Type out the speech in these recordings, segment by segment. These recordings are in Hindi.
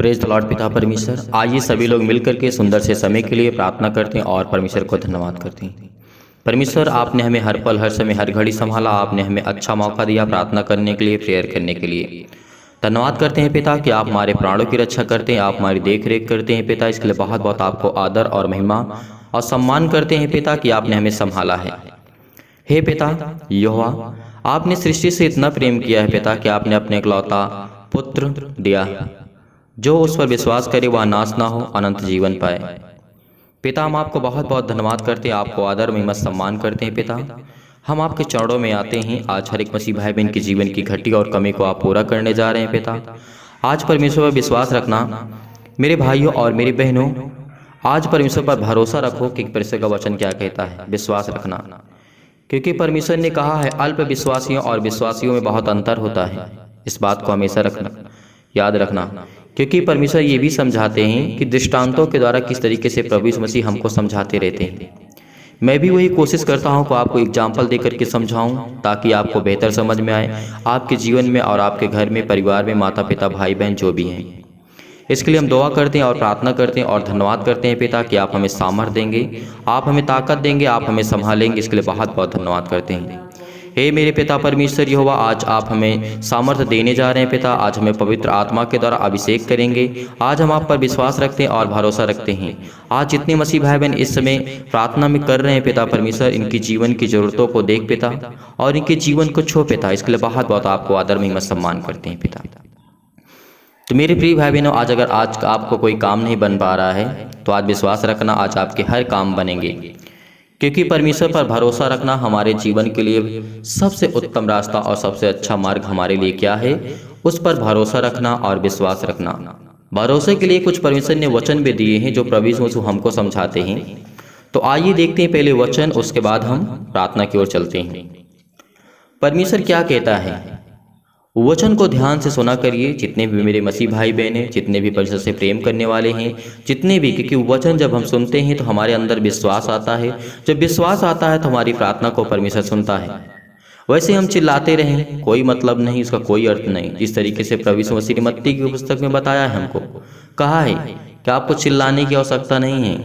Praise the Lord. पिता परमेश्वर, आइए सभी लोग मिलकर के सुंदर से समय के लिए प्रार्थना करते हैं और परमेश्वर को धन्यवाद करते हैं। परमेश्वर, आपने हमें हर पल, हर समय, हर घड़ी संभाला। आपने हमें अच्छा मौका दिया प्रार्थना करने के लिए, प्रेयर करने के लिए। धन्यवाद करते हैं पिता कि आप हमारे प्राणों की रक्षा करते हैं, आप हमारी देख रेख करते हैं पिता। इसके लिए बहुत बहुत आपको आदर और महिमा और सम्मान करते हैं पिता कि आपने हमें संभाला है। हे पिता यहोवा, आपने सृष्टि से इतना प्रेम किया है पिता कि आपने अपने इकलौता पुत्र दिया, जो उस पर विश्वास करे वह नाश ना हो, अनंत जीवन पाए। पिता, हम आपको बहुत बहुत धन्यवाद करते हैं, आपको आदर महिमा सम्मान करते हैं पिता। हम आपके चरणों में आते हैं। आज हर एक मसीह भाई बहन के जीवन की घटी और कमी को आप पूरा करने जा रहे हैं पिता। आज परमेश्वर पर विश्वास रखना मेरे भाइयों और मेरी बहनों, आज परमेश्वर पर भरोसा रखो कि परमेश्वर का वचन क्या कहता है। विश्वास रखना, क्योंकि परमेश्वर ने कहा है अल्प विश्वासियों और विश्वासियों में बहुत अंतर होता है। इस बात को हमेशा रखना, याद रखना, क्योंकि परमेश्वर ये भी समझाते हैं कि दृष्टांतों के द्वारा किस तरीके से प्रभु यीशु मसीह हमको समझाते रहते हैं। मैं भी वही कोशिश करता हूं कि आपको एग्जाम्पल देकर के समझाऊं, ताकि आपको बेहतर समझ में आए आपके जीवन में और आपके घर में, परिवार में, माता पिता, भाई बहन जो भी हैं। इसके लिए हम दुआ करते हैं और प्रार्थना करते हैं और धन्यवाद करते हैं पिता कि आप हमें सामर्थ्य देंगे, आप हमें ताकत देंगे, आप हमें संभालेंगे। इसके लिए बहुत बहुत धन्यवाद करते हैं। हे मेरे पिता परमेश्वर यहोवा, आज आप हमें सामर्थ्य देने जा रहे हैं पिता। आज हमें पवित्र आत्मा के द्वारा अभिषेक करेंगे। आज हम आप पर विश्वास रखते हैं और भरोसा रखते हैं। आज जितने मसीह भाई बहन इस समय प्रार्थना में कर रहे हैं पिता परमेश्वर, इनकी जीवन की जरूरतों को देख पिता और इनके जीवन को छो पिता। इसके लिए बहुत बहुत आपको आदर महिमा सम्मान करते हैं पिता। तो मेरे प्रिय भाई बहनों, आज अगर आज आपको कोई काम नहीं बन पा रहा है तो आज विश्वास रखना, आज आपके हर काम बनेंगे, क्योंकि परमेश्वर पर भरोसा रखना हमारे जीवन के लिए सबसे उत्तम रास्ता और सबसे अच्छा मार्ग हमारे लिए क्या है, उस पर भरोसा रखना और विश्वास रखना। भरोसे के लिए कुछ परमेश्वर ने वचन भी दिए हैं जो प्रभु यीशु हमको समझाते हैं। तो आइए देखते हैं पहले वचन, उसके बाद हम प्रार्थना की ओर चलते हैं। परमेश्वर क्या कहता है, वचन को ध्यान से सुना करिए। जितने भी मेरे मसीह भाई बहन हैं, जितने भी परमेश्वर से प्रेम करने वाले हैं, जितने भी, क्योंकि वचन जब हम सुनते हैं तो हमारे अंदर विश्वास आता है। जब विश्वास आता है तो हमारी प्रार्थना को परमेश्वर सुनता है। वैसे हम चिल्लाते रहें, कोई मतलब नहीं, इसका कोई अर्थ नहीं। जिस तरीके से प्रभु यीशु मसीह ने मत्ती की पुस्तक में बताया है, हमको कहा है कि आपको चिल्लाने की आवश्यकता नहीं है,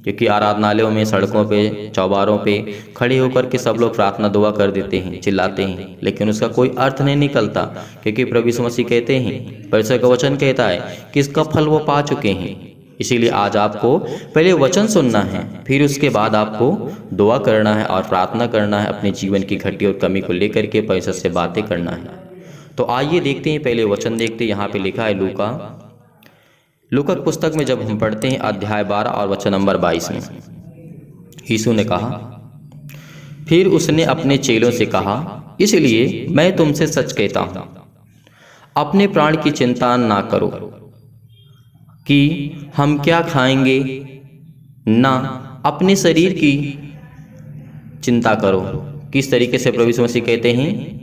क्योंकि आराधनालयों में, सड़कों पे, चौबारों पे खड़े होकर के सब लोग प्रार्थना दुआ कर देते हैं, चिल्लाते हैं, लेकिन उसका कोई अर्थ नहीं निकलता। क्योंकि प्रभु यीशु मसीह कहते हैं, परमेश्वर का वचन कहता है कि इसका फल वो पा चुके हैं। इसीलिए आज आपको पहले वचन सुनना है, फिर उसके बाद आपको दुआ करना है और प्रार्थना करना है। अपने जीवन की घटी और कमी को लेकर के परमेश्वर से बातें करना है। तो आइए देखते हैं, पहले वचन देखते हैं। यहाँ पे लिखा है लूका की पुस्तक में जब हम पढ़ते हैं अध्याय 12 और वचन नंबर 22 में, यीशु ने कहा, फिर उसने अपने चेलों से कहा, इसलिए मैं तुमसे सच कहता हूं, अपने प्राण की चिंता ना करो कि हम क्या खाएंगे, ना अपने शरीर की चिंता करो। किस तरीके से प्रभु यीशु मसीह कहते हैं,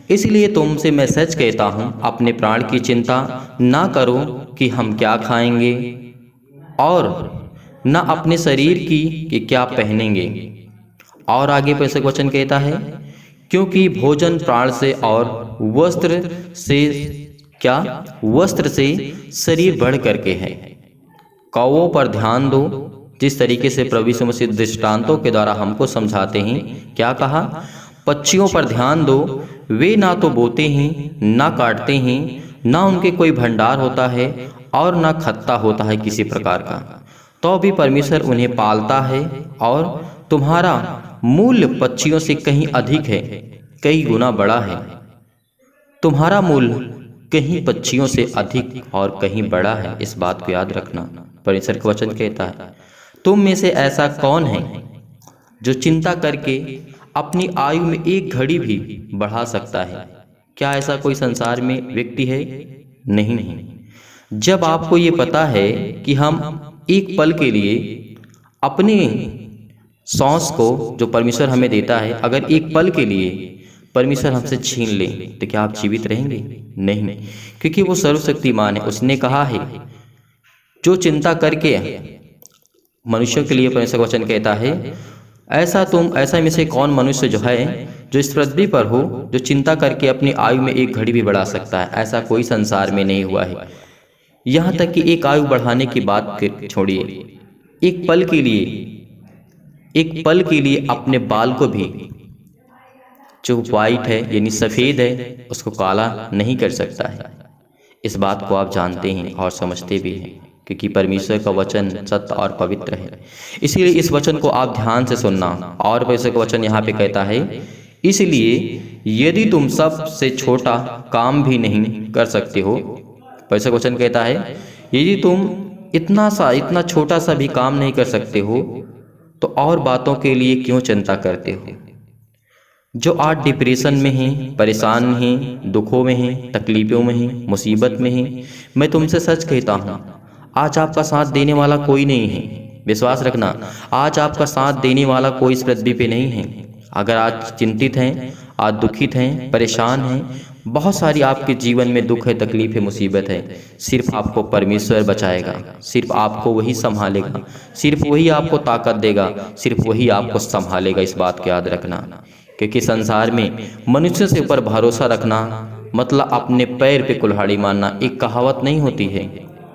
इसलिए तुमसे मैं सच कहता हूं, अपने प्राण की चिंता ना करो कि हम क्या खाएंगे, और न अपने शरीर की कि क्या पहनेंगे। और आगे परमेश्वर का वचन कहता है, क्योंकि भोजन प्राण से और वस्त्र से शरीर बढ़ करके है। कौवों पर ध्यान दो। जिस तरीके से प्रभु यीशु मसीह दृष्टांतों के द्वारा हमको समझाते हैं, क्या कहा, पक्षियों पर ध्यान दो, वे ना तो बोते हैं, ना काटते हैं, ना उनके कोई भंडार होता है और ना खत्ता होता है किसी प्रकार का, तो भी परमेश्वर उन्हें पालता है, और तुम्हारा मूल्य पक्षियों से कहीं अधिक है, कई गुना बड़ा है। तुम्हारा मूल्य कहीं पक्षियों से अधिक और कहीं बड़ा है। इस बात को याद रखना। परमेश्वर का वचन कहता है, तुम में से ऐसा कौन है जो चिंता करके अपनी आयु में एक घड़ी भी बढ़ा सकता है? क्या ऐसा कोई संसार में व्यक्ति है? नहीं। जब आपको ये पता है कि हम एक पल के लिए अपने सांस को जो परमेश्वर हमें देता है, अगर एक पल के लिए परमेश्वर हमसे छीन ले तो क्या आप जीवित रहेंगे? नहीं, क्योंकि वो सर्वशक्तिमान है। उसने कहा है, जो चिंता करके मनुष्यों के लिए, परमेश्वर का वचन कहता है, ऐसा में से कौन मनुष्य जो है जो इस पृथ्वी पर हो, जो चिंता करके अपनी आयु में एक घड़ी भी बढ़ा सकता है? ऐसा कोई संसार में नहीं हुआ है। यहाँ तक कि एक आयु बढ़ाने की बात छोड़िए, एक पल के लिए अपने बाल को भी जो वाइट है यानी सफ़ेद है उसको काला नहीं कर सकता है। इस बात को आप जानते हैं और समझते भी हैं, क्योंकि परमेश्वर का वचन सत्य और पवित्र है। इसीलिए इस वचन को आप ध्यान से सुनना। और परमेश्वर का वचन यहाँ पे कहता है, इसलिए यदि तुम सबसे छोटा काम भी नहीं कर सकते हो, परमेश्वर का वचन कहता है यदि तुम इतना छोटा सा भी काम नहीं कर सकते हो तो और बातों के लिए क्यों चिंता करते हो। जो आज डिप्रेशन में हैं, परेशान हैं, दुखों में हैं, तकलीफ़ों में हैं, मुसीबत में हैं, मैं तुमसे सच कहता हूँ आज आपका साथ देने वाला कोई नहीं है। विश्वास रखना, आज आपका साथ देने वाला कोई इस पृथ्वी पे नहीं है। अगर आज चिंतित हैं, आज दुखित हैं, परेशान हैं, बहुत सारी आपके जीवन में दुख है, तकलीफ है, मुसीबत है, सिर्फ आपको परमेश्वर बचाएगा, सिर्फ आपको वही संभालेगा, सिर्फ वही आपको ताकत देगा, सिर्फ वही आपको संभालेगा। इस बात को याद रखना, क्योंकि संसार में मनुष्य से ऊपर भरोसा रखना मतलब अपने पैर पे कुल्हाड़ी मारना। एक कहावत नहीं होती है,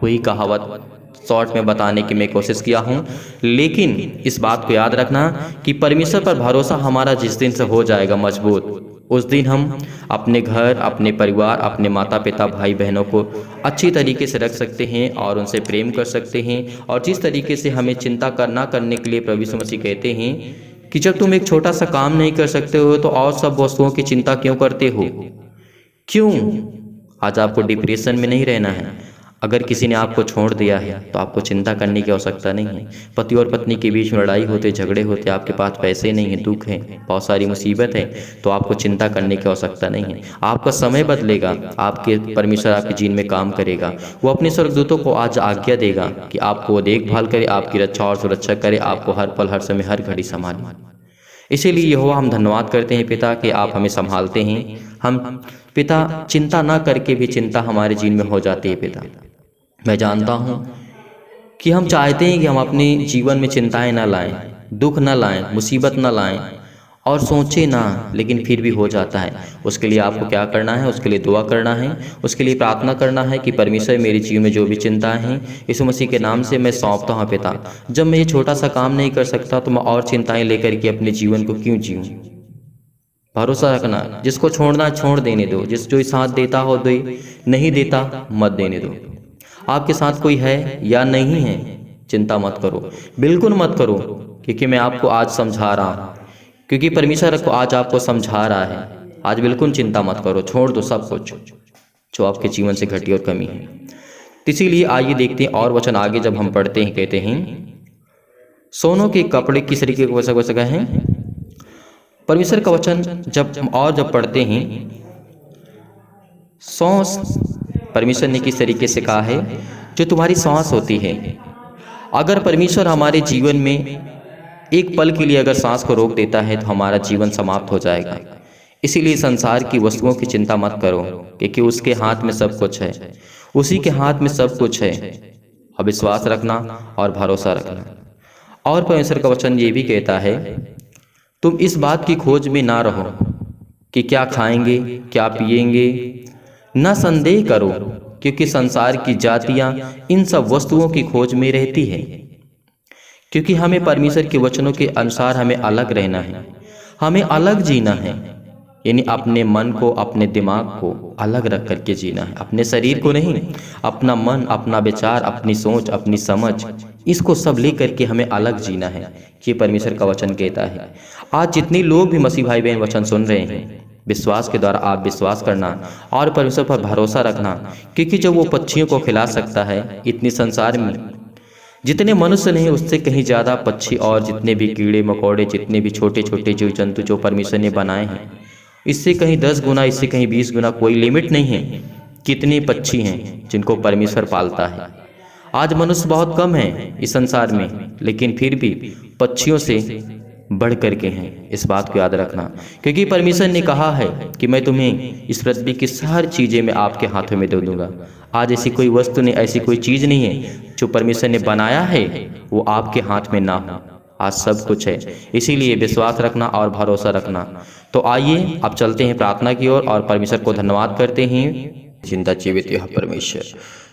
वही कहावत शॉर्ट में बताने की मैं कोशिश किया हूँ। लेकिन इस बात को याद रखना कि परमेश्वर पर भरोसा हमारा जिस दिन से हो जाएगा मजबूत, उस दिन हम अपने घर, अपने परिवार, अपने माता पिता, भाई बहनों को अच्छी तरीके से रख सकते हैं और उनसे प्रेम कर सकते हैं। और जिस तरीके से हमें चिंता करना करने के लिए प्रभु यीशु मसीह कहते हैं कि जब तुम एक छोटा सा काम नहीं कर सकते हो तो और सब वस्तुओं की चिंता क्यों करते हो। क्यों? आज आपको डिप्रेशन में नहीं रहना है। अगर किसी ने आपको छोड़ दिया है तो आपको चिंता करने की आवश्यकता नहीं है। पति और पत्नी के बीच में लड़ाई होते, झगड़े होते, आपके पास पैसे नहीं है, दुख है, बहुत सारी मुसीबत है, तो आपको चिंता करने की आवश्यकता नहीं है। आपका समय बदलेगा, आपके परमेश्वर आपके जीवन में काम करेगा। वो अपने स्वर्गदूतों को आज आज्ञा देगा कि आपको वो देखभाल करे, आपकी रक्षा और सुरक्षा करे, आपको हर पल, हर समय, हर घड़ी संभाले। इसीलिए यहोवा हम धन्यवाद करते हैं पिता कि आप हमें संभालते हैं। हम पिता चिंता ना करके भी चिंता हमारे जीवन में हो जाती है। पिता मैं जानता हूँ कि हम चाहते हैं कि हम अपने जीवन में चिंताएं ना लाएं, दुख ना लाएं, मुसीबत ना लाएं और सोचें ना, लेकिन फिर भी हो जाता है। उसके लिए आपको क्या करना है? उसके लिए दुआ करना है, उसके लिए प्रार्थना करना है कि परमेश्वर मेरे जीवन में जो भी चिंताएं हैं यीशु मसीह के नाम से मैं सौंपता हूँ। पिता जब मैं ये छोटा सा काम नहीं कर सकता तो मैं और चिंताएं लेकर के अपने जीवन को क्यों जीऊँ। भरोसा रखना, जिसको छोड़ना छोड़ देने दो, जो साथ देता हो दे, नहीं देता मत देने दो। आपके साथ कोई है या नहीं है चिंता मत करो, बिल्कुल मत करो, क्योंकि मैं आपको आज समझा रहा हूँ, क्योंकि परमेश्वर को आज आपको समझा रहा है। आज बिल्कुल चिंता मत करो, छोड़ दो सब कुछ जो आपके जीवन से घटी और कमी है। इसीलिए आइए देखते हैं और वचन आगे जब हम पढ़ते हैं, कहते हैं सोनों के कपड़े किस तरीके को वैसा गए हैं। परमेश्वर का वचन जब पढ़ते हैं, सांस परमेश्वर ने किस तरीके से कहा है, जो तुम्हारी सांस होती है, अगर परमेश्वर हमारे जीवन में एक पल के लिए अगर सांस को रोक देता है तो हमारा जीवन समाप्त हो जाएगा। इसीलिए संसार की वस्तुओं की चिंता मत करो, क्योंकि उसके हाथ में सब कुछ है, उसी के हाथ में सब कुछ है। और विश्वास रखना और भरोसा रखना। और परमेश्वर का वचन ये भी कहता है, तुम इस बात की खोज में ना रहो कि क्या खाएंगे, क्या पिएंगे, न संदेह करो, क्योंकि संसार की जातियां इन सब वस्तुओं की खोज में रहती है। क्योंकि हमें परमेश्वर के वचनों के अनुसार हमें अलग रहना है, हमें अलग जीना है, यानी अपने मन को, अपने दिमाग को अलग रख करके जीना है, अपने शरीर को नहीं। अपना मन, अपना विचार, अपनी सोच, अपनी समझ, इसको सब लेकर के हमें अलग जीना है। ये परमेश्वर का वचन कहता है। आज जितने लोग भी मसीह भाई बहन वचन सुन रहे हैं, विश्वास के द्वारा आप विश्वास करना और परमेश्वर पर भरोसा रखना, क्योंकि जब वो पक्षियों को खिला सकता है, इतने संसार में जितने मनुष्य नहीं उससे कहीं ज़्यादा पक्षी और जितने भी कीड़े मकोड़े, जितने भी छोटे छोटे जीव जंतु जो परमेश्वर ने बनाए हैं, इससे कहीं 10 गुना, इससे कहीं 20 गुना, कोई लिमिट नहीं है। कितने पक्षी हैं जिनको परमेश्वर पालता है। आज मनुष्य बहुत कम है इस संसार में, लेकिन फिर भी पक्षियों से बढ़ करके हैं। इस बात को याद रखना, क्योंकि परमेश्वर ने कहा है कि मैं तुम्हें इस पृथ्वी की सारी चीज़ें मैं आपके हाथों में दे दूंगा। आज ऐसी कोई वस्तु नहीं, ऐसी कोई चीज़ नहीं है जो परमेश्वर ने बनाया है वो आपके हाथ में ना हो। आज सब कुछ है, इसीलिए विश्वास रखना और भरोसा रखना। तो आइए अब चलते हैं प्रार्थना की ओर और परमेश्वर को धन्यवाद करते हैं। जिंदा जीवित यह परमेश्वर,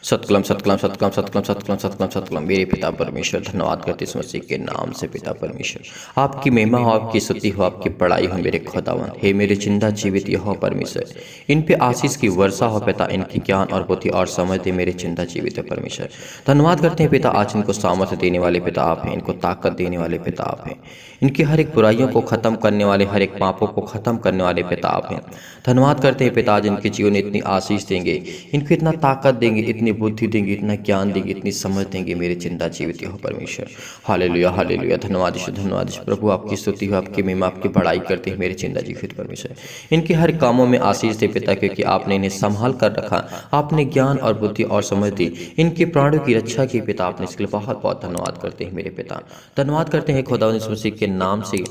सतकलम सतकलम सतकलम सतकलम सतकलम सतकलम सतकलम। मेरे पिता परमेश्वर, धन्यवाद करते इस मसीह के नाम से पिता परमेश्वर। आपकी महिमा हो, आपकी स्तुति हो, आपकी बड़ाई हो मेरे खुदावन। हे मेरे जिंदा जीवित यहोवा परमेश्वर, इन पे आशीष की वर्षा हो पिता, इनकी ज्ञान और बुद्धि और समझ दे मेरे जिंदा जीवित परमेश्वर। धन्यवाद करते हैं पिता, आज इनको सामर्थ्य देने वाले पिता आप हैं, इनको ताकत देने वाले पिता आप हैं, इनकी हर एक बुराइयों को खत्म करने वाले, हर एक पापों को खत्म करने वाले पिता आप हैं। धन्यवाद करते हैं पिता, आज इनके जीवन में इतनी आशीष देंगे, इनको इतना ताकत देंगे, इतनी बुद्धि देंगे, इतना ज्ञान देंगे, इतनी समझ देंगे मेरे जिंदा जीवित हो परमेश्वर। Hallelujah hallelujah. धन्यवाद ईश्वर, धन्यवाद ईश्वर। प्रभु आपकी स्तुति हो, आपकी महिमा, आपकी बड़ाई करते हैं मेरे जिंदा जीवित परमेश्वर। इनके हर कामों में आशीष दे पिता, क्योंकि आपने इन्हें संभाल कर रखा, आपने ज्ञान और बुद्धि और समझ दी, इनके प्राणों की रक्षा की पिता आपने, इसके लिए बहुत बहुत धन्यवाद करते हैं मेरे पिता। धन्यवाद करते हैं खुदा यीशु मसीह के नाम से।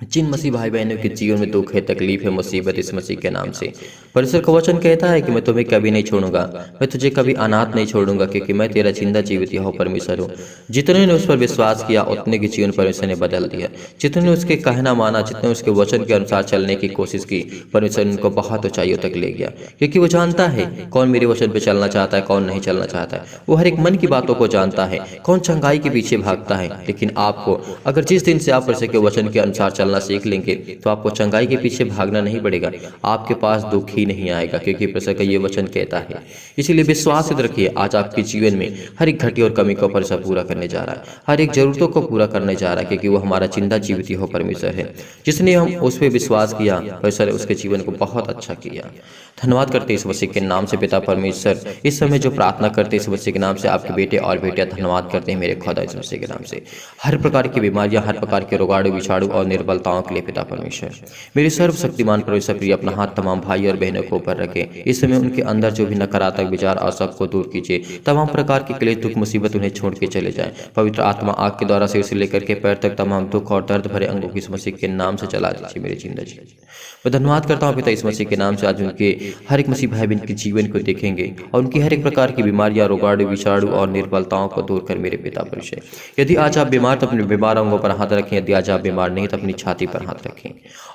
जिन मसीह भाई बहनों के जीवन में दुख है, तकलीफ है, मुसीबत, इस मसीह के नाम से परमेश्वर का वचन कहता है कि मैं तुम्हें कभी नहीं छोड़ूंगा, मैं तुझे कभी अनाथ नहीं छोड़ूंगा, क्योंकि मैं तेरा जिंदा जीवित यहोवा परमेश्वर हूँ। जितने ने उस पर विश्वास किया उतने के जीवन परमेश्वर ने बदल दिया, जितने ने उसके कहना माना, जितने उसके वचन के अनुसार चलने की कोशिश की, परमेश्वर उनको बहुत ऊंचाइयों तक ले गया, क्योंकि वो जानता है कौन मेरे वचन पर चलना चाहता है, कौन नहीं चलना चाहता है। वो हर एक मन की बातों को जानता है, कौन चंगाई के पीछे भागता है। लेकिन आपको अगर जिस दिन से आप परमेश्वर के वचन के अनुसार चलना सीख लेंगे तो आपको चंगाई के पीछे भागना नहीं पड़ेगा, आपके पास दुख ही नहीं आएगा, क्योंकि परमेश्वर का ये वचन कहता है। इसीलिए विश्वास रखिए, आज आपके जीवन में हर एक घटी और कमी को परमेश्वर पूरा करने जा रहा है, हर एक जरूरतों को पूरा करने जा रहा है, क्योंकि वो हमारा जिंदा जीवित हो परमेश्वर है। जिसने हम उस पर विश्वास किया, परमेश्वर उसके जीवन को बहुत अच्छा किया। धन्यवाद करते इस मसीह के नाम से पिता परमेश्वर। इस समय जो प्रार्थना करते इस मसीह के नाम से आपके बेटे और बेटियां धन्यवाद करते हैं मेरे खुदा इस मसीह के नाम से। हर प्रकार की बीमारियां, हर प्रकार के रोगाणु, विषाणु और निर्बलताओं के लिए पिता परमेश्वर, मेरे सर्वशक्तिमान परमेश्वर प्रिय अपना हाथ तमाम भाई और बहनों को ऊपर रखे। इस समय उनके अंदर जो भी नकारात्मक विचार और सब को दूर कीजिए, तमाम प्रकार के क्लेश, दुख, मुसीबत उन्हें छोड़ के चले जाएं। पवित्र आत्मा आग के द्वारा सिर से लेकर के पैर तक तमाम दुख और दर्द भरे अंगों की इस मसीह के नाम से चला दीजिए मेरे जिंदगी। मैं धन्यवाद करता हूँ पिता इस मसीह के नाम से, आज उनके हर एक मसीह भाई बहन के जीवन को देखेंगे और उनकी हर एक प्रकार की बीमारियां, रोगाणु, विषाणु और निर्बलताओं को दूर कर मेरे पिता परमेश्वर। यदि आज आप बीमार तो अपने बीमार अंगों पर हाथ रखें, यदि आज आप बीमार नहीं तो अपनी छाती पर हाथ रखें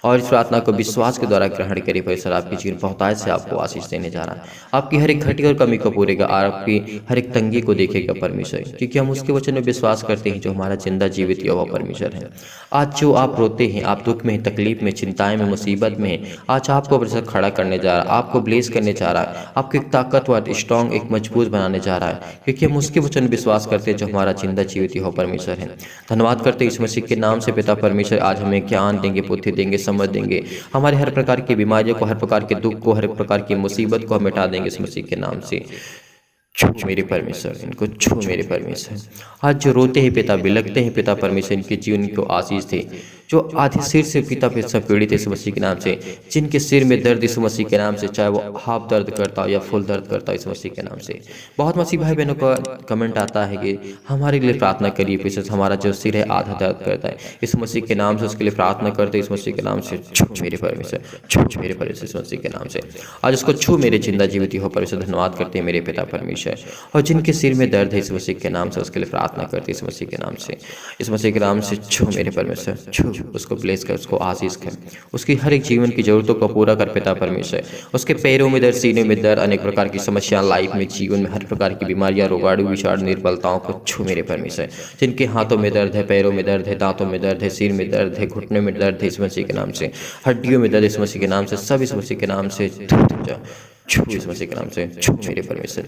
और इस प्रार्थना को विश्वास के द्वारा ग्रहण करिए। परमेश्वर आपके जीवन बहुतायत से आपको आशीष देने जा रहा है, आपकी हर एक घटी और कमी को पूरेगा, आपकी हर एक तंगी को देखेगा परमेश्वर, क्योंकि हम उसके वचन में विश्वास करते हैं जो हमारा जिंदा जीवित यहोवा परमेश्वर है। आज जो आप रोते हैं, आप दुख में, तकलीफ में, चिंताएं में, मुसीबत में, आज आपको परमेश्वर खड़ा करने जा रहा है, आपको ब्लेस करने जा रहा है, आपको एक ताकतवर, स्ट्रॉन्ग, एक मजबूत बनाने जा रहा है, क्योंकि हम उसके वचन विश्वास करते हैं जो हमारा जिंदा जीवित यहोवा परमेश्वर है। धन्यवाद करते इस मसीह के नाम से पिता परमेश्वर, आज हमें ज्ञान देंगे, बुद्धि देंगे, समझ देंगे, हमारे हर प्रकार की बीमारियों को, हर प्रकार के दुख को, हर प्रकार की मुसीबत को मिटा देंगे इस मसीह के नाम से। छू मेरे परमेश्वर, इनको छू मेरे परमेश्वर। आज जो रोते हैं पिता, बिलखते हैं पिता परमेश्वर, इनके जीवन को आशीष दे। जो आधे सिर से पिता परमेश्वर पीड़ित है इस मसीह के नाम से, जिनके सिर में दर्द इस मसीह के नाम से, चाहे वो हाफ दर्द करता हो या फुल दर्द करता हो इस मसीह के नाम से। बहुत मसीह भाई बहनों का कमेंट आता है कि हमारे लिए प्रार्थना करिए, परमेश्वर हमारा जो सिर है आधा दर्द करता है, इस मसीह के नाम से उसके लिए प्रार्थना करते इस मसीह के नाम से। छू मेरे परमेश्वर, छू मेरे परमेश्वर इस मसीह के नाम से। आज उसको छू मेरे जिंदा जीवित हो परमेश्वर। धन्यवाद करते हैं मेरे पिता परमेश्वर। और जिनके सिर में दर्द है इस मसीह के नाम से, उसके लिए प्रार्थना करते इस मसीह के नाम से, इस मसीह के नाम से। छू मेरे परमेश्वर, छू उसको ब्लेस कर, उसको आशीष कर, उसकी हर एक जीवन की जरूरतों को पूरा कर पिता परमेश्वर। उसके पैरों में दर्द, सीने में दर्द, अनेक प्रकार की समस्या, लाइफ में, जीवन में हर प्रकार की बीमारियां, रोगाणु, विषाणु, निर्बलताओं को छू मेरे परमेश्वर। जिनके हाथों में दर्द है, पैरों में दर्द है, दांतों में दर्द है, सिर में दर्द है, घुटने में दर्द है इस मसीह के नाम से, हड्डियों में दर्द इस मसीह के नाम से, सब इस मसीह के नाम से छू इस मसीह के नाम से। छू मेरे परमेश्वर,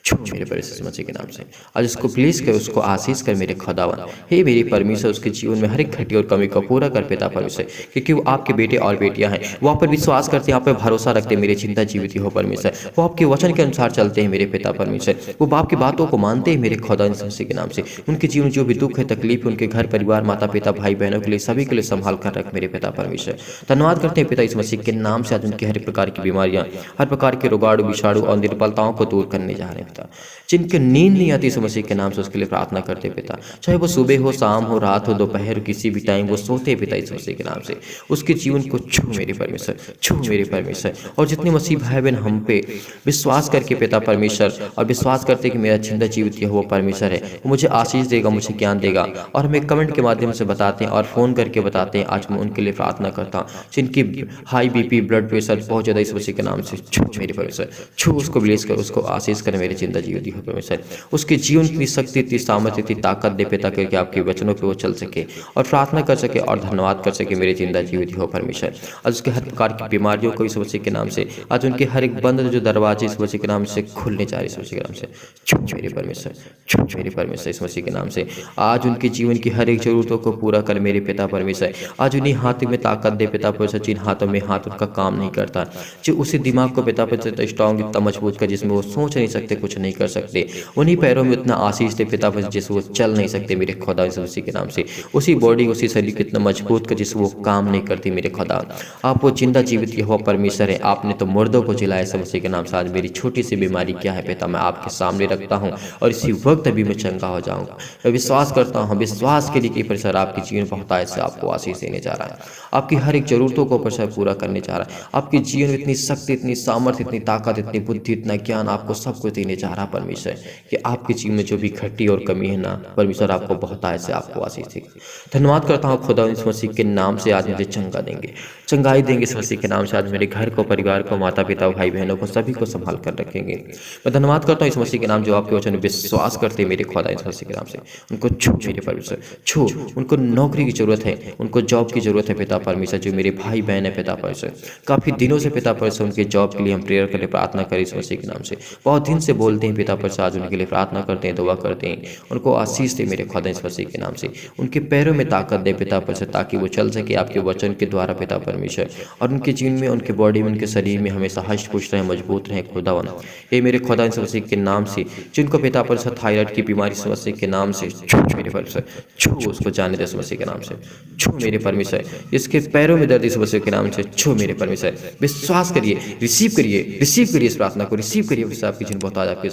छू मेरे परमेश्वर मसीह के नाम से। आज उसको प्लीज कर, उसको आशीष कर मेरे खुदावन। हे मेरे परमेश्वर, उसके जीवन में हर एक घटी और कमी को पूरा कर पिता परमेश्वर, क्योंकि वो आपके बेटे और बेटियां हैं, वो आप पर विश्वास करते हैं, आप पर भरोसा रखते हैं मेरे चिंता जीवित हो परमेश्वर। वो आपके वचन के अनुसार चलते हैं मेरे पिता परमेश्वर, वो बाप की बातों को मानते हैं मेरे खुदा मसीह के नाम से। उनके जीवन जो भी दुख है, तकलीफ है, उनके घर परिवार, माता पिता, भाई बहनों के लिए, सभी के लिए संभाल कर रख मेरे पिता परमेश्वर। धन्यवाद करते हैं पिता इस मसीह के नाम से। आज उनकी हर प्रकार की बीमारियां, हर प्रकार के रोगाणु, विषाणु और निर्बलताओं को दूर करने जा रहे हैं पिता। जिनके नींद नहीं आती इस मसीह के नाम से, उसके लिए प्रार्थना करते पिता, चाहे वो सुबह हो, शाम हो, रात हो, दोपहर हो, किसी भी टाइम वो सोते पिता इस मसीह के नाम से। उसके जीवन को छू मेरे परमेश्वर, छू मेरे परमेश्वर। और जितने मसीह भाई बहन हम पे विश्वास करके पिता परमेश्वर, और विश्वास करते कि मेरा जिंदा जीवित वो परमेश्वर है, वो मुझे आशीष देगा, मुझे ज्ञान देगा, और हमें कमेंट के माध्यम से बताते हैं और फ़ोन करके बताते हैं। आज मैं उनके लिए प्रार्थना करता हूँ जिनकी हाई BP, ब्लड प्रेशर बहुत ज़्यादा इस मसीह के नाम से। छू मेरे परमेश्वर, छू उसको, ब्लेस कर, उसको आशीष कर मेरे जिंदा जीवित हो परमेश्वर। उसके जीवन की शक्ति, इतनी सामर्थ्य, इतनी ताकत दे पिता करके आपके वचनों पे वो चल सके और प्रार्थना कर सके और धन्यवाद कर सके मेरे जिंदा जीवित हो परमेश्वर। आज उसके हर प्रकार की बीमारियों को इस मसीह के नाम से, आज उनके हर एक बंद जो दरवाजे इस मसीह के नाम से खुलने जा रहे, इस मसीह के नाम से छू मेरे परमेश्वर, छू मेरे परमेश्वर, इस मसीह के नाम से। आज उनके जीवन की हर एक जरूरतों को पूरा कर मेरे पिता परमेश्वर। आज उन्हीं हाथों में ताकत दे पिता परमेश्वर, जिन हाथों में हाथ उनका काम नहीं करता, जो उसी दिमाग को पिता परमेश्वर स्ट्रॉन्ग, इतना मजबूत कर जिसमें वो सोच नहीं सकते, कुछ नहीं कर सकते। उन्हीं पैरों में उतना आशीष दे पिता परमेश्वर जिससे वो चल नहीं सकते मेरे खुदा, इस मसीह के नाम से। उसी बॉडी, उसी शरीर को इतना मजबूत कर जिससे वो काम नहीं करती मेरे खुदा। आप वो जिंदा जीवित यहोवा परमेश्वर है। आपने तो मुर्दों को जिलाया, इस मसीह के नाम से। आज मेरी छोटी सी बीमारी क्या है पिता, मैं आपके सामने रखता हूँ और इसी वक्त अभी मैं चंगा हो जाऊंगा। मैं विश्वास करता हूँ, विश्वास के लिए कि परमेश्वर आपके जीवन बहुत ऐसे आपको आशीष देने जा रहा है, आपकी हर एक जरूरतों को परमेश्वर पूरा करने जा रहा है। आपके जीवन में इतनी शक्ति, इतनी सामर्थ्य, इतनी ताकत, इतनी बुद्धि, इतना ज्ञान आपको सब कुछ देने जा रहा है परमेश्वर, कि आपके जीवन में जो भी घटी और कमी है ना परमेश्वर, आपको बहुत ऐसे आपको आशीष देगा। धन्यवाद करता हूँ खुदा, इस मसीह के नाम से आज मुझे चंगा देंगे, चंगाई देंगे इस मसीह के नाम से। आज मेरे घर को, परिवार को, माता पिता, भाई बहनों को, सभी को संभाल कर रखेंगे। मैं धन्यवाद करता हूँ इस मसीह के नाम, जो आपके वचन में विश्वास करते हैं मेरे खुदा, इस मसीह के नाम से। उनको छू मेरे परमेश्वर, छू। उनको नौकरी की जरूरत है, उनको जॉब की जरूरत है पिता परमेश्वर। जो मेरे भाई बहन है पिता परमेश्वर, काफी दिनों से पिता परमेश्वर उनके जॉब के लिए हम प्रेयर करें, प्रार्थना करें इस मसीह के नाम से। बहुत दिन से बोलते हैं पिता परमेश्वर, आज उनके लिए प्रार्थना करते हैं, दुआ करते हैं। उनको आशीष दे मेरे खुदा, इस मसीह के नाम से। उनके पैरों में ताकत दे पिता परमेश्वर, ताकि वो चल सके आपके वचन के द्वारा पिता परमेश्वर, और उनके जीवन में, उनके बॉडी में, उनके शरीर में हमेशा हष्ट पुष्ट रहे, मजबूत रहे खुदावन। ये मेरे खुदा, इस मसीह के नाम से। जिनको पिता परमेश्वर थायराइड की बीमारी, इस मसीह के नाम से छू मेरे परमेश्वर, छू उसको जाने दे इस मसीह के नाम से। छू मेरे परमेश्वर, इसके पैरों में दर्द इस मसीह के नाम से छू मेरे परमेश्वर। विश्वास करिए, रिसीव करिए, रिसीव करिए इस प्रार्थना को, रिसीव करिए। आपकी जिन बहुत आज आपके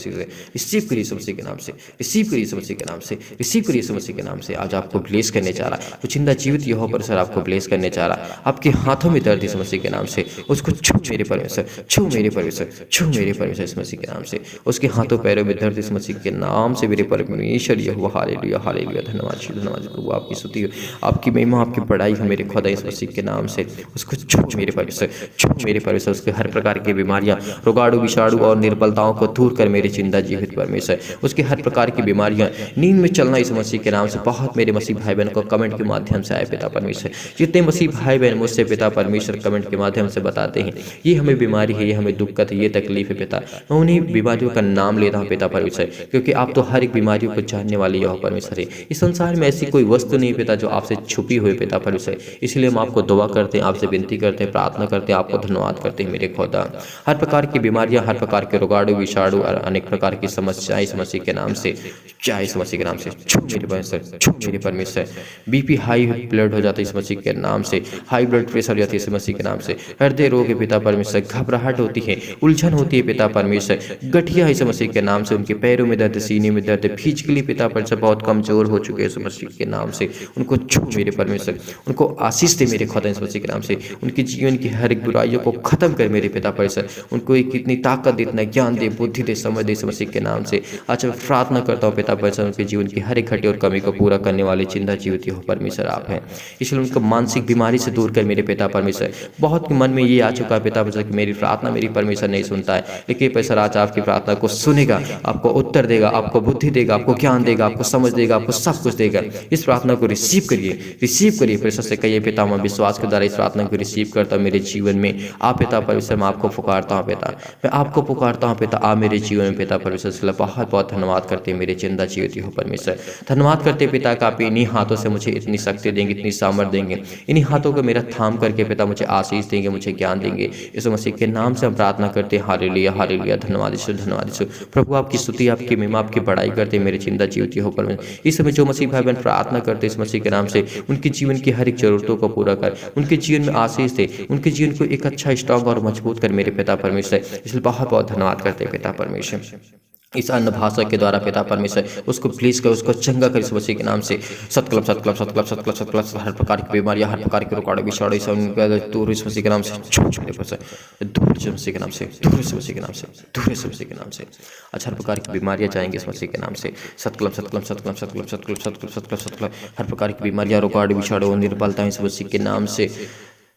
रिसीव करिए इस मसीह के नाम से, रिसीव करिए इस मसीह के नाम से, रिसीव करिए इस मसीह के नाम से। आज आपको ब्लेस करने जा रहा है, वो जिंदा जीवित यहोवा परमेश्वर आपको ब्लेस करने जा रहा है। आपके हाथों में दर्द इस मसीह के नाम से, उसको छू मेरे परमेश्वर, छू मेरे परमेश्वर, छू मेरे परमेश्वर इस मसीह के नाम से। उसके हाथों पैरों में दर्द इस मसीह के नाम से मेरे परमेश्वर यहोवा। हालेलुया, हालेलुया, धन्यवाद, धन्यवाद प्रभु, आपकी स्तुति हो, आपकी महिमा, आपकी बड़ाई हो मेरे खुदा, इस मसीह के नाम से। उसको छू मेरे परमेश्वर, छू मेरे परमेश्वर। उसके हर प्रकार की बीमारियां, रोगाणु, विषाणु और निर्बलताओं को दूर कर मेरे जिंदा जीवित परमेश्वर। उसके हर प्रकार की बीमारियां, नींद में चलना इस मसीह के नाम से। बहुत मेरे मसीह भाई बहन को कमेंट के माध्यम से आए पिता परमेश्वर, जितने मसीह भाई बहन मुझसे पिता परमेश्वर कमेंट के माध्यम से बताते हैं ये हमें बीमारी है, ये हमें दिक्कत है, ये तकलीफ है पिता, मैं उन्हीं बीमारियों का नाम लेता हूँ पिता परमेश्वर, क्योंकि आप तो हर एक बीमारियों को जानने वाले यहोवा परमेश्वर है। इस संसार में ऐसी कोई वस्तु नहीं पिता जो आपसे छुपी हुई पिता परमेश्वर। इसलिए हम आपको दुआ करते हैं, आपसे विनती करते हैं, प्रार्थना करते हैं, आपको धन्यवाद करते हैं मेरे खुदा। हर प्रकार की बीमारियां, हर प्रकार के रोगाणु, विषाणु और अनेक प्रकार की समस्याएं इस मसीह के नाम से, चाहे इस मसीह के नाम से छू मेरे परमेश्वर, छू मेरे परमेश्वर। बीपी हाई ब्लड हो जाता है इस मसीह के नाम से, हाई ब्लड प्रेशर हो जाती है इस मसीह के नाम से। हृदय रोग है पिता परमेश्वर, घबराहट होती है, उलझन होती है पिता परमेश्वर, गठिया है इस मसीह के नाम से। उनके पैरों में दर्द, सीने में दर्द, फिजिकली पिता परमेश्वर बहुत कमजोर हो चुके हैं इस मसीह के नाम से। उनको छू मेरे परमेश्वर, उनको आशीष दे मेरे खुदा इस मसीह के नाम से। उनके जीवन की हर एक बुराइयों को खत्म कर मेरे पिता परमेश्वर। उनको एक कितनी ताकत दे, इतना ज्ञान दे, बुद्धि दे, समझ दे इस मसीह के नाम से। आज मैं प्रार्थना करता हूँ पिता परमेश्वर, उनके जीवन की हर एक घटी और कमी को पूरा करने वाले जिंदा जीवित हो परमेश्वर आप हैं। इसलिए उनको मानसिक बीमारी से दूर कर मेरे पिता परमेश्वर। बहुत मन में ये आ चुका है पिता परमेश्वर कि मेरी प्रार्थना मेरी परमेश्वर नहीं सुनता है, लेकिन परमेश्वर आज आपकी प्रार्थना को सुनेगा, आपको उत्तर देगा, आपको बुद्धि देगा, आपको ज्ञान देगा, आपको समझ देगा, आपको सब कुछ देगा। इस प्रार्थना को रिसीव करिए, रिसीव करिए परमेश्वर से कहिए पिता मैं विश्वास के द्वारा इस प्रार्थना को रिसीव करता हूँ मेरे जीवन में। आप पिता परमेश्वर मैं आपको पुकारता हूँ पिता, मैं आपको पुकारता हूँ पिता, आप मेरे जीवन में पिता परमेश्वर से बहुत बहुत धन्यवाद करते हैं मेरे जिंदा जीवित हो परमेश्वर। धन्यवाद करते पिता का आप इन्हीं हाथों से मुझे इतनी शक्ति देंगे, इतनी सामर्थ देंगे, इन्हीं हाथों को मेरा थाम करके पिता मुझे आशीष देंगे, मुझे ज्ञान देंगे। इस मसीह के नाम से हम प्रार्थना करते हैं, हालेलुया, हालेलुया, धन्यवाद यीशु, धन्यवाद यीशु। प्रभु आपकी स्तुति, आपकी महिमा, आपकी बड़ाई करते हैं मेरे जिंदा जीवित हो परमेश्वर। इस समय जो मसीह भाई बहन प्रार्थना करते हैं इस मसीह के नाम से, उनके जीवन की हर एक जरूरतों को पूरा कर, उनके जीवन में आशीष दे, उनके जीवन को एक अच्छा स्ट्रॉन्ग और मजबूत कर मेरे पिता परमेश्वर। इसलिए बहुत बहुत धन्यवाद करते हैं पिता परमेश्वर। इस अन्न भाषा के द्वारा पिता परमेश्वर उसको प्लीज कर, उसको चंगा कर इस मसीह के नाम से। सतकलम सतकलम सतकलम सतकलम सतकलम, हर प्रकार की बीमारियां, हर प्रकार के रोगाणु, विषाणु सब दूर इस मसीह के नाम से, दूर इस मसीह के नाम से, दूर इस मसीह के नाम से, दूर इस मसीह के नाम से। अच्छा, हर प्रकार की बीमारियां जाएंगे इस मसीह के नाम से। सतकलम सतकलम सतकलम सतकलम सतकलम सतकलम सतकलम सतकलम, हर प्रकार की बीमारियां, रोगाणु, विषाणु, निर्बलता इस मसीह के नाम से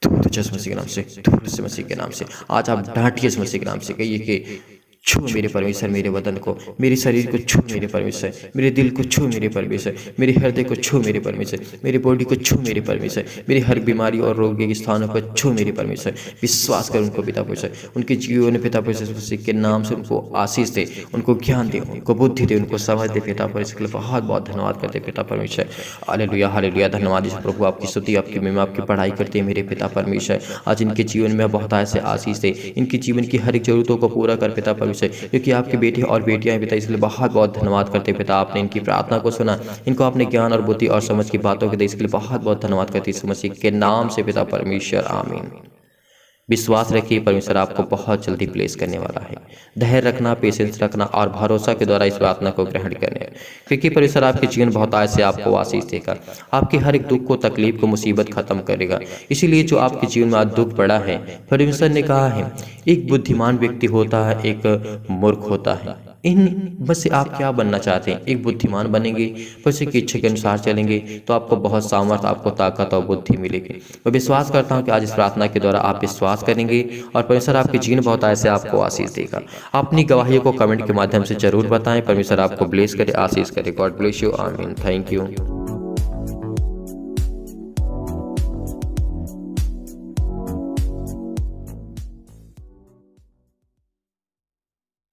दूर जस मसीह के नाम से, दूर से मसीह के नाम से। आज आप डांटिए इस मसीह के नाम से, कहिए कि छू मेरे परमेश्वर मेरे बदन को, मेरे शरीर को छू मेरे परमेश्वर, मेरे दिल को छू मेरे परमेश्वर, मेरे हृदय को छू मेरे परमेश्वर, मेरी बॉडी को छू मेरे परमेश्वर, मेरी हर बीमारी और रोग के स्थानों को छू मेरे परमेश्वर। विश्वास कर उनको पिता परमेश्वर, उनके जीवन में पिता परमेश्वर मसीह के नाम से उनको आशीष दे, उनको ज्ञान दे, उनको बुद्धि दे, उनको समझ दे पिता परमेश्वर के लिए बहुत बहुत धन्यवाद करते पिता परमेश्वर। हालेलुया हालेलुया, धन्यवाद यीशु प्रभु, आपकी स्तुति आपकी महिमा आपकी पढ़ाई करते हैं मेरे पिता परमेश्वर। आज इनके जीवन में बहुत ऐसे आशीष दे, इनके जीवन की हर एक जरूरतों को पूरा कर पिता परमेश्वर, क्योंकि आपके बेटे और बेटियां हैं पिता, इसलिए बहुत बहुत धन्यवाद करते पिता। आपने इनकी प्रार्थना को सुना, इनको आपने ज्ञान और बुद्धि और समझ की बातों के दे, इसके लिए बहुत बहुत धन्यवाद करते यीशु मसीह के नाम से पिता परमेश्वर, आमीन। विश्वास रखिए, परमेश्वर आपको बहुत जल्दी प्लेस करने वाला है। धैर्य रखना, पेशेंस रखना और भरोसा के द्वारा इस प्रार्थना को ग्रहण करने, क्योंकि परमेश्वर आपके जीवन बहुत आय से आपको आशीष देगा, आपके हर एक दुख को, तकलीफ को, मुसीबत खत्म करेगा। इसीलिए जो आपके जीवन में आज दुख पड़ा है, परमेश्वर ने कहा है एक बुद्धिमान व्यक्ति होता है, एक मूर्ख होता है। इन बस से आप क्या बनना चाहते हैं? एक बुद्धिमान बनेंगे, परमेश्वर की इच्छा के अनुसार चलेंगे तो आपको बहुत सामर्थ्य, आपको ताकत और बुद्धि मिलेगी। मैं विश्वास करता हूं कि आज इस प्रार्थना के द्वारा आप विश्वास करेंगे और परमेश्वर आपके जीवन बहुत ऐसे आपको आशीष देगा। अपनी गवाही को कमेंट के माध्यम से जरूर बताएं। परमेश्वर आपको ब्लेस करे, आशीष करे। गॉड ब्लेस यू, आमीन। Thank you.